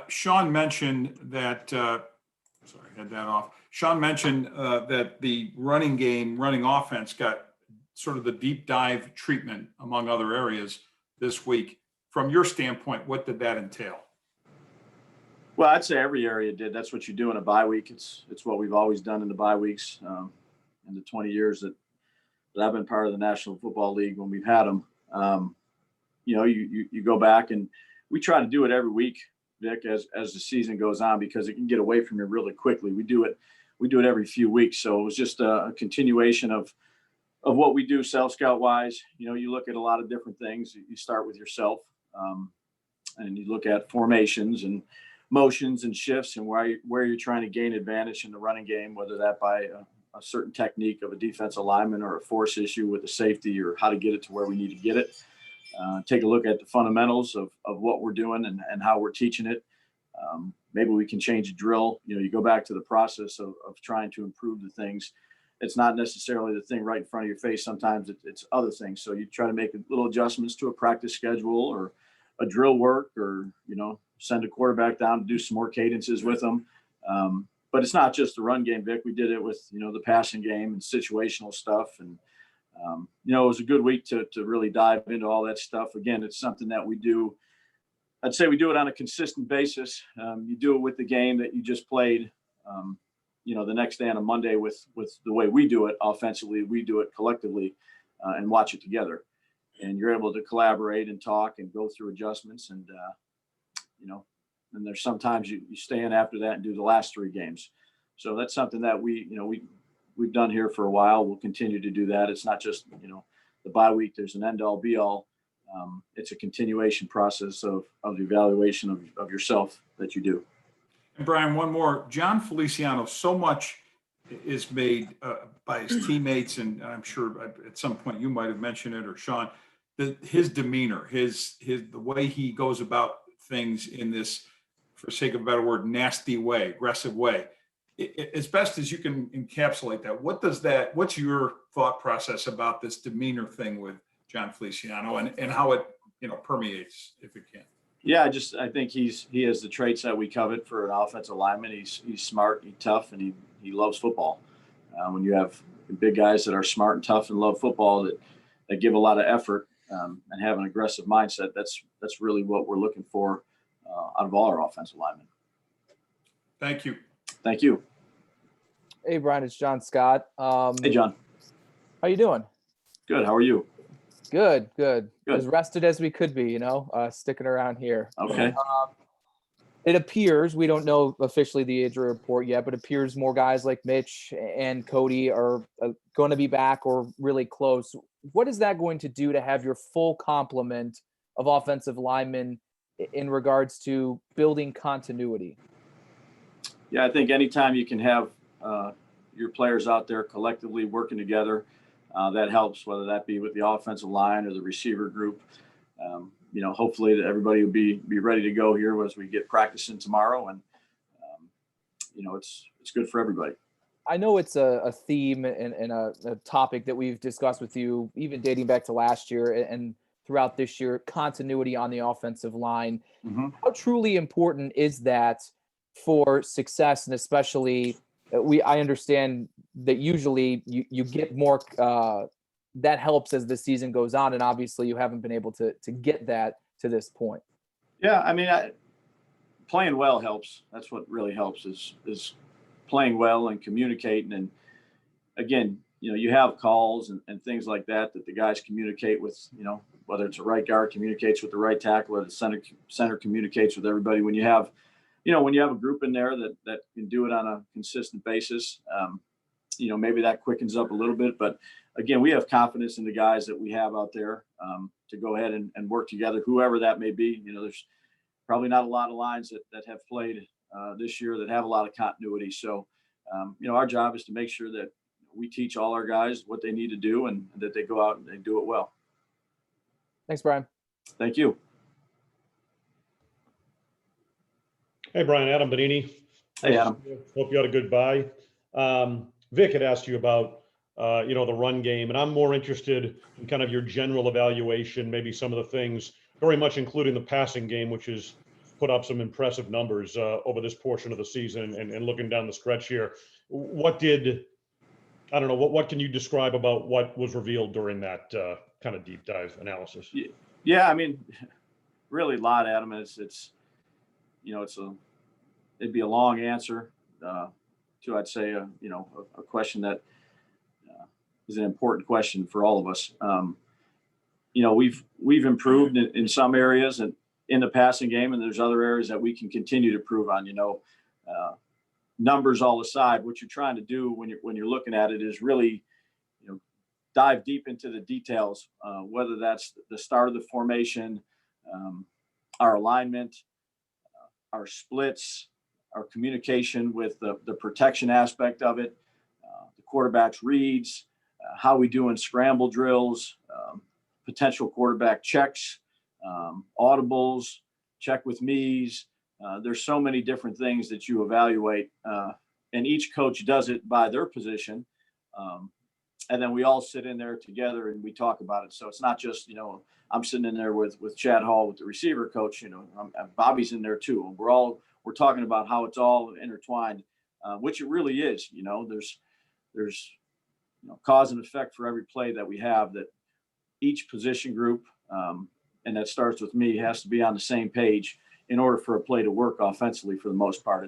Sean mentioned that, sorry, I had that off. Sean mentioned that the running game, running offense got sort of the deep dive treatment among other areas this week. From your standpoint, what did that entail? Well, I'd say every area did. That's what you do in a bye week. It's what we've always done in the bye weeks in the 20 years that I've been part of the National Football League when we've had them. You go back and we try to do it every week, Vic, as the season goes on, because it can get away from you really quickly. We do it every few weeks. So it was just a continuation of what we do self scout wise. You look at a lot of different things. You start with yourself and you look at formations and motions and shifts and where you're trying to gain advantage in the running game, whether that by a certain technique of a defensive lineman or a force issue with the safety or how to get it to where we need to get it. Take a look at the fundamentals of what we're doing and how we're teaching it. Maybe we can change a drill. You go back to the process of trying to improve the things. It's not necessarily the thing right in front of your face. Sometimes it's other things. So you try to make little adjustments to a practice schedule or a drill work or, send a quarterback down to do some more cadences with them. But it's not just the run game, Vic. We did it with, the passing game and situational stuff. And, it was a good week to really dive into all that stuff. Again, it's something that we do. I'd say we do it on a consistent basis. You do it with the game that you just played, the next day on a Monday with the way we do it offensively, we do it collectively and watch it together. And you're able to collaborate and talk and go through adjustments. And, and there's sometimes you stay in after that and do the last three games. So that's something that we've done here for a while. We'll continue to do that. It's not just, the bye week, there's an end all be all. It's a continuation process of the evaluation of yourself that you do. And Brian, one more. John Feliciano, so much is made by his teammates, and I'm sure at some point you might have mentioned it, or Sean, his demeanor, the way he goes about things in this, for sake of a better word, nasty way, aggressive way. As best as you can encapsulate that, what's your thought process about this demeanor thing with John Feliciano and how it, permeates, if it can? Yeah, I think he has the traits that we covet for an offensive lineman. He's smart, he's tough, and he loves football. When you have big guys that are smart and tough and love football, that give a lot of effort and have an aggressive mindset, that's really what we're looking for out of all our offensive linemen. Thank you. Thank you. Hey, Brian, it's John Scott. Hey, John. How you doing? Good. How are you? Good. As rested as we could be, sticking around here. Okay. It appears, we don't know officially the injury report yet, but it appears more guys like Mitch and Cody are going to be back or really close. What is that going to do to have your full complement of offensive linemen in regards to building continuity? Yeah, I think anytime you can have your players out there collectively working together, that helps, whether that be with the offensive line or the receiver group. Hopefully that everybody will be ready to go here as we get practicing tomorrow. And, it's good for everybody. I know it's a theme and a topic that we've discussed with you, even dating back to last year and throughout this year, continuity on the offensive line. Mm-hmm. How truly important is that for success? And especially I understand that usually you get more that helps as the season goes on. And obviously you haven't been able to get that to this point. Yeah. I mean, playing well helps. That's what really helps is playing well and communicating. And again, you have calls and things like that the guys communicate with, whether it's a right guard communicates with the right tackle or the center communicates with everybody. When you have a group in there that can do it on a consistent basis, maybe that quickens up a little bit. But again, we have confidence in the guys that we have out there to go ahead and work together, whoever that may be. There's probably not a lot of lines that have played this year that have a lot of continuity. So, our job is to make sure that we teach all our guys what they need to do and that they go out and they do it well. Thanks, Brian. Thank you. Hey, Brian, Adam Bonini. Hey, Adam. Hope you had a good bye. Vic had asked you about, the run game, and I'm more interested in kind of your general evaluation, maybe some of the things, very much including the passing game, which is put up some impressive numbers over this portion of the season and looking down the stretch here. What can you describe about what was revealed during that kind of deep dive analysis? Yeah, I mean, really a lot, Adam. It'd be a long answer to, I'd say, a question that is an important question for all of us. We've improved in some areas and in the passing game, and there's other areas that we can continue to improve on. Numbers all aside, what you're trying to do when you're looking at it is really, dive deep into the details, whether that's the start of the formation, our alignment, our splits, our communication with the protection aspect of it, the quarterback's reads, how we do in scramble drills, potential quarterback checks, audibles, check with me's. There's so many different things that you evaluate, and each coach does it by their position. And then we all sit in there together and we talk about it. So it's not just, I'm sitting in there with Chad Hall, with the receiver coach, Bobby's in there too. And we're talking about how it's all intertwined, which it really is. There's cause and effect for every play that we have, that each position group, and that starts with me, has to be on the same page in order for a play to work offensively. For the most part,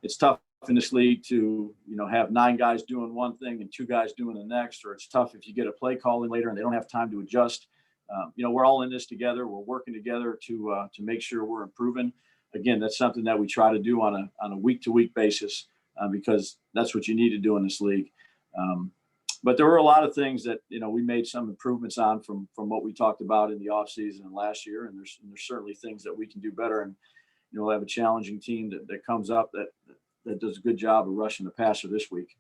it's tough in this league to have 9 guys doing one thing and 2 guys doing the next, or it's tough if you get a play call in later and they don't have time to adjust. We're all in this together. We're working together to make sure we're improving. Again, that's something that we try to do on a week-to-week basis, because that's what you need to do in this league. But there were a lot of things that we made some improvements on from what we talked about in the offseason and last year, and there's certainly things that we can do better. And we'll have a challenging team that comes up that does a good job of rushing the passer this week.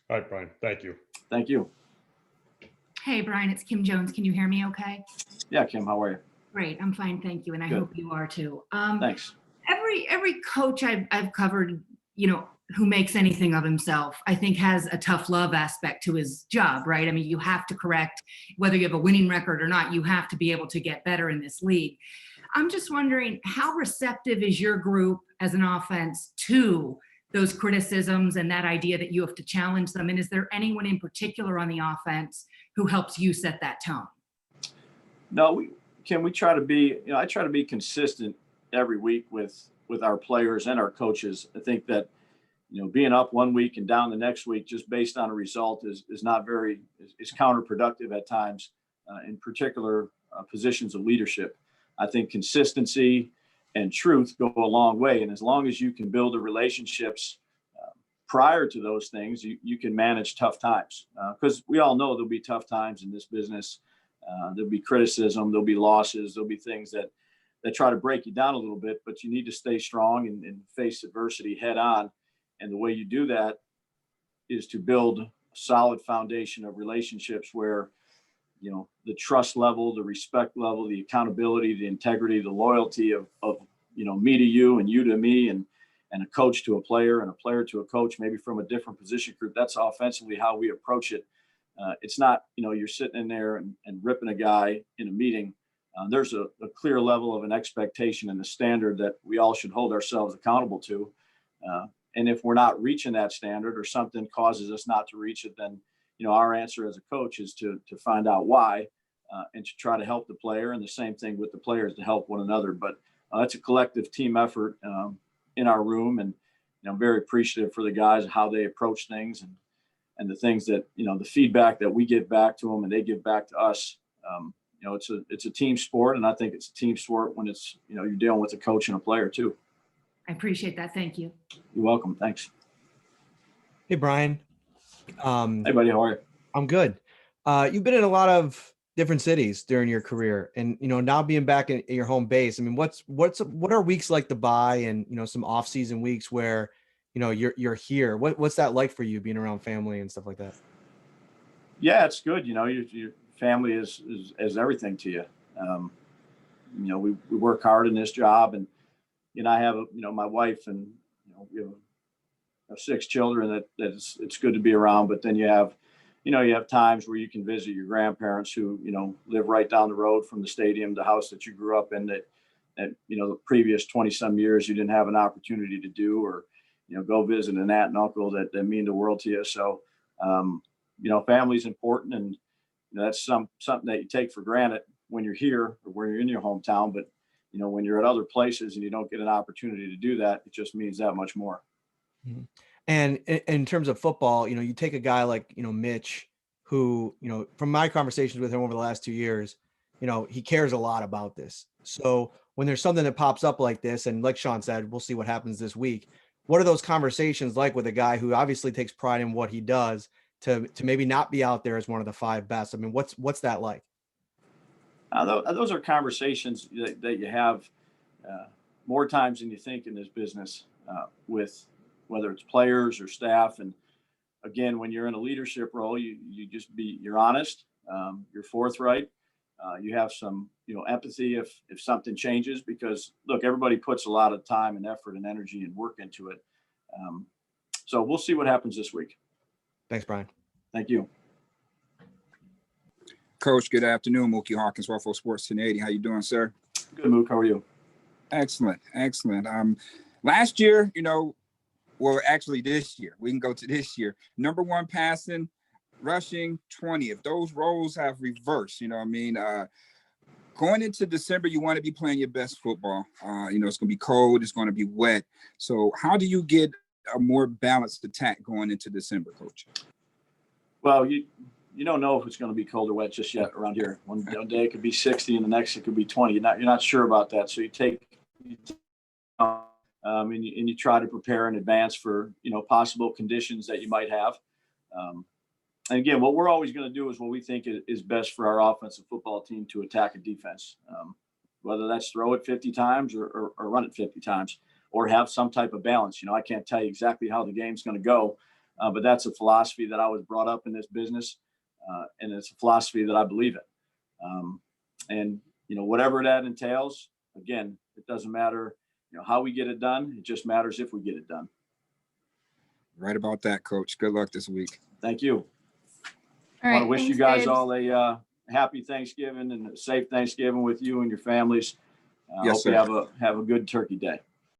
All right, Brian. Thank you. Thank you. Hey, Brian, it's Kim Jones. Can you hear me okay? Yeah, Kim, how are you? Great. I'm fine. Thank you. And I Good. hope you are too. Thanks. Every coach I've covered, who makes anything of himself, I think has a tough love aspect to his job, right? I mean, you have to correct, whether you have a winning record or not, you have to be able to get better in this league. I'm just wondering, how receptive is your group as an offense to those criticisms and that idea that you have to challenge them? And is there anyone in particular on the offense who helps you set that tone? No, we try to be, I try to be consistent every week with our players and our coaches. I think that, being up one week and down the next week just based on a result is counterproductive at times, in particular positions of leadership. I think consistency and truth go a long way. And as long as you can build the relationships prior to those things, you can manage tough times, because we all know there'll be tough times in this business. There'll be criticism, there'll be losses, there'll be things that try to break you down a little bit, but you need to stay strong and face adversity head on. And the way you do that is to build a solid foundation of relationships where, the trust level, the respect level, the accountability, the integrity, the loyalty of me to you and you to me, and a coach to a player and a player to a coach, maybe from a different position group. That's offensively how we approach it. It's not, you're sitting in there and ripping a guy in a meeting. There's a clear level of an expectation and a standard that we all should hold ourselves accountable to. And if we're not reaching that standard, or something causes us not to reach it, then, our answer as a coach is to find out why, and to try to help the player, and the same thing with the players, to help one another. But it's a collective team effort in our room. And I'm very appreciative for the guys, how they approach things, and the things that, the feedback that we give back to them and they give back to us. It's a team sport, and I think it's a team sport when it's, you're dealing with a coach and a player too. I appreciate that. Thank you. You're welcome. Thanks. Hey, Brian. Hey, buddy. How are you? I'm good. You've been in a lot of different cities during your career, and now being back in your home base. I mean, what are weeks like to buy, and some off-season weeks where you're here? What's that like for you, being around family and stuff like that? Yeah, it's good. Your family is everything to you. We work hard in this job, and I have my wife, and we have 6 children that it's good to be around. But then you have times where you can visit your grandparents who live right down the road from the stadium, the house that you grew up in, that the previous 20 some years you didn't have an opportunity to do, or, go visit an aunt and uncle that mean the world to you. So, family's important, and that's something that you take for granted when you're here or when you're in your hometown. But, when you're at other places and you don't get an opportunity to do that, it just means that much more. Mhm. And in terms of football, you take a guy like, Mitch, who, from my conversations with him over the last 2 years, he cares a lot about this. So when there's something that pops up like this, and like Sean said, we'll see what happens this week. What are those conversations like with a guy who obviously takes pride in what he does to maybe not be out there as one of the 5 best? I mean, what's that like? Those are conversations that you have more times than you think in this business, with whether it's players or staff. And again, when you're in a leadership role, you're honest, you're forthright, you have some empathy if something changes, because look, everybody puts a lot of time and effort and energy and work into it. So we'll see what happens this week. Thanks, Brian. Thank you. Coach, good afternoon. Mookie Hawkins, Waffle Sports 1080. How you doing, sir? Good, Mook. How are you? Excellent. Last year, well, actually this year, we can go to this year. Number 1 passing, rushing, 20. If those roles have reversed, going into December, you want to be playing your best football. It's going to be cold. It's going to be wet. So how do you get a more balanced attack going into December, Coach? Well, you don't know if it's going to be cold or wet just yet around here. One day it could be 60 and the next it could be 20. You're not sure about that. So and you try to prepare in advance for, possible conditions that you might have. And again, what we're always going to do is what we think is best for our offensive football team to attack a defense, whether that's throw it 50 times or run it 50 times, or have some type of balance. I can't tell you exactly how the game's going to go, but that's a philosophy that I was brought up in this business. And it's a philosophy that I believe in. And whatever that entails, again, it doesn't matter, how we get it done. It just matters if we get it done. Right about that, Coach. Good luck this week. Thank you. All I right. want to wish you guys all a happy Thanksgiving and a safe Thanksgiving with you and your families. Yes, Hope sir. you have a good turkey day.